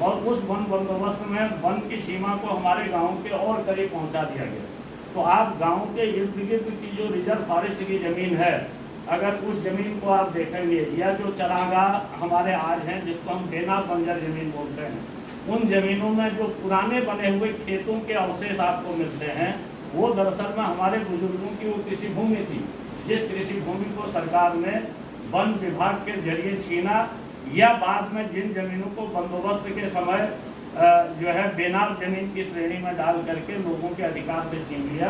और उस वन बंदोबस्त में वन की सीमा को हमारे गांव के और करीब पहुंचा दिया गया। तो आप गांव के इर्द गिर्द की जो रिजर्व फॉरेस्ट की ज़मीन है, अगर उस ज़मीन को आप देखेंगे, या जो चरागाह हमारे आज हैं जिसको हम बेना बंजर ज़मीन बोलते हैं, उन ज़मीनों में जो पुराने बने हुए खेतों के अवशेष आपको मिलते हैं, वो दरअसल में हमारे बुजुर्गों की वो कृषि भूमि थी, जिस कृषि भूमि को सरकार ने वन विभाग के जरिए छीना, या बाद में जिन जमीनों को बंदोबस्त के समय जो है बेनाम जमीन की श्रेणी में डाल करके लोगों के अधिकार से छीन लिया।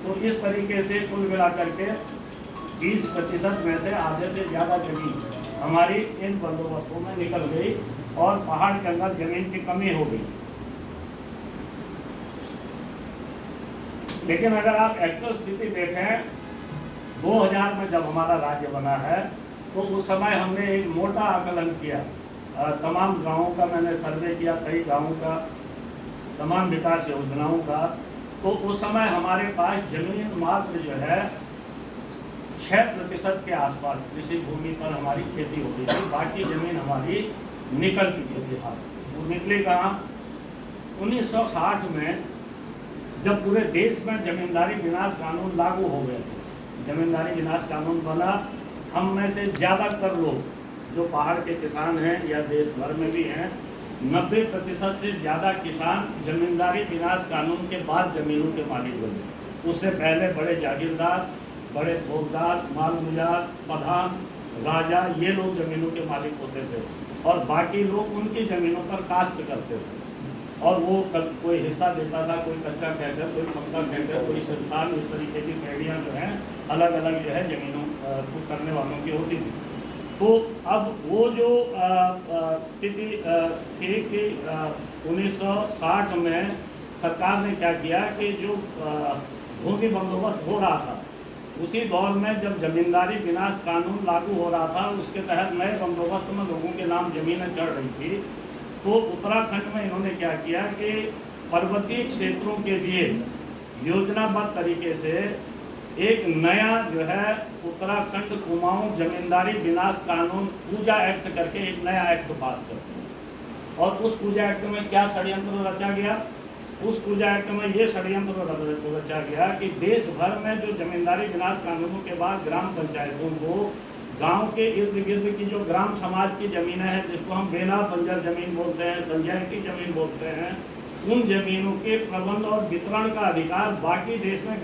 तो इस तरीके से कुल मिलाकर के 20% में से आधे से ज़्यादा जमीन हमारी इन बंदोबस्तों में निकल गई और पहाड़ के अंदर जमीन की कमी हो गई। लेकिन अगर आप एक्चुअल स्थिति देखें, 2000 में जब हमारा राज्य बना है, तो उस समय हमने एक मोटा आकलन किया, तमाम गांवों का मैंने सर्वे किया, कई गांवों का, तमाम विकास योजनाओं का। तो उस समय हमारे पास जमीन मात्र जो है 6% के आसपास कृषि भूमि पर हमारी खेती होती थी, बाकी जमीन हमारी निकल चुकी थी हाथ से। वो निकली कहाँ? 1960 में जब पूरे देश में जमींदारी विनाश कानून लागू हो गए थे, जमींदारी विनाश कानून बना, हम में से ज़्यादातर लोग जो पहाड़ के किसान हैं या देश भर में भी हैं, 90% से ज़्यादा किसान जमींदारी विनाश कानून के बाद ज़मीनों के मालिक बने। उससे पहले बड़े जागीरदार, बड़े थोकदार, मालगुजार, प्रधान, राजा, ये लोग ज़मीनों के मालिक होते थे, और बाकी लोग उनकी ज़मीनों पर काश्त करते थे, और वो कोई हिस्सा देता था, कोई कच्चा ठेकर, कोई पक्का ठेकर, कोई संस्थान, इस तरीके की श्रेणियाँ जो हैं अलग अलग जो है ज़मीनों को करने वालों की होती थी। तो अब वो जो स्थिति थी कि 1960 में सरकार ने क्या किया कि जो भूमि बंदोबस्त हो रहा था, उसी दौर में जब जमींदारी विनाश कानून लागू हो रहा था, उसके तहत नए बंदोबस्त में लोगों के नाम जमीनें चढ़ रही थी। तो उत्तराखंड में इन्होंने क्या किया कि पर्वतीय क्षेत्रों के लिए योजनाबद्ध तरीके से एक नया जो है उत्तराखंड कुमाऊं जमींदारी विनाश कानून पूजा एक्ट करके एक नया एक्ट पास करते हैं। और उस पूजा एक्ट में क्या षड्यंत्र रचा गया? उस पूजा एक्ट में ये षड्यंत्र रचा गया कि देश भर में जो जमींदारी विनाश कानूनों के बाद ग्राम पंचायतों को गांव के इर्द गिर्द की जो ग्राम समाज की जमीनें हैं, जिसको हम बेना बंजर जमीन बोलते हैं, संजय की जमीन बोलते हैं, उन जमीनों के प्रबंध और वितरण का अधिकार बाकी देश में